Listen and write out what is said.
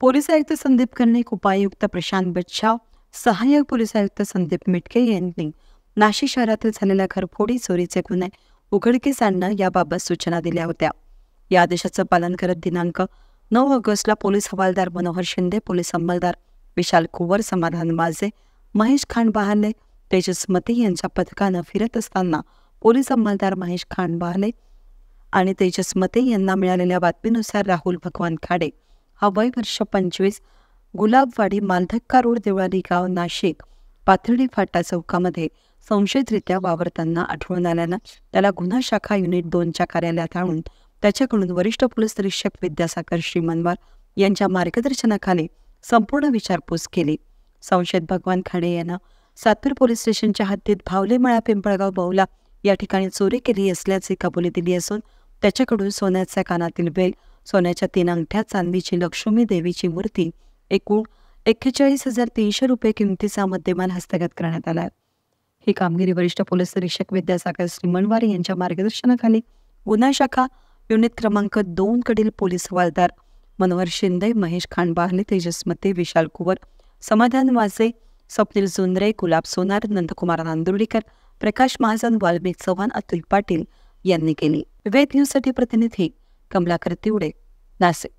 Police आयुक्त संदीप कर्णिक, उपायुक्त प्रशांत बच्छाव, सहाय्यक पोलीस आयुक्त संदीप मिटके यांनी नाशिक शहरातील झालेल्या घरफोडी चोरीचे गुन्हे उघडकीस आणणं याबाबत सूचना दिल्या होत्या। या आदेशाचं पालन करत दिनांक 9 ऑगस्टला पोलीस हवालदार मनोहर शिंदे, पोलीस अंमलदार विशाल कुवर, समाधान वाजे, महेश खान बहाले, तेजस मते यांच्या पथकानं फिरत असताना पोलीस अंमलदार महेश खान बहाले आणि तेजस मते यांना मिळालेल्या बातमीनुसार राहुल भगवान खाडे हा वय वर्ष 25, गुलाबवाडी, मालधक्का रोड, देवळाली गाव, नाशिक, पाथर्डी फाटा चौकामध्ये संशयितरित्या वावरताना आढळून आल्यानं त्याला गुन्हा शाखा युनिट 2च्या कार्यालयात आणून त्याच्याकडून वरिष्ठ पोलीस निरीक्षक विद्यासागर श्रीमनवार यांच्या मार्गदर्शनाखाली संपूर्ण विचारपूस केली। संशयित भगवान खाडे यांना सातपूर पोलीस स्टेशनच्या हद्दीत भावलेमळा, पिंपळगाव, बौला या ठिकाणी चोरी केली असल्याची कबुली दिली असून त्याच्याकडून सोन्याच्या कानातील बेल, सोन्याच्या 3 अंगठ्या, चांदीची लक्ष्मी देवीची मूर्ती, एकूण 41,300 रुपये किमतीचा मुद्देमाल हस्तगत करण्यात आला। ही कामगिरी वरिष्ठ पोलीस निरीक्षक विद्यासागर श्रीमनवार यांच्या मार्गदर्शनाखाली गुन्हा शाखा युनिट क्रमांक 2 कडील पोलीस हवालदार मनोहर शिंदे, महेश खान बहाले, तेजस मते, विशाल कुवर, समाधान वाजे, स्वप्नील जुंद्रे, गुलाब सोनार, नंदकुमार नांदुर्डीकर, प्रकाश महाजन, वाल्मिक चव्हाण, अतुल पाटील यांनी केली। वेद न्यूजसाठी प्रतिनिधी कमलाकर तिवडे, नाशिक।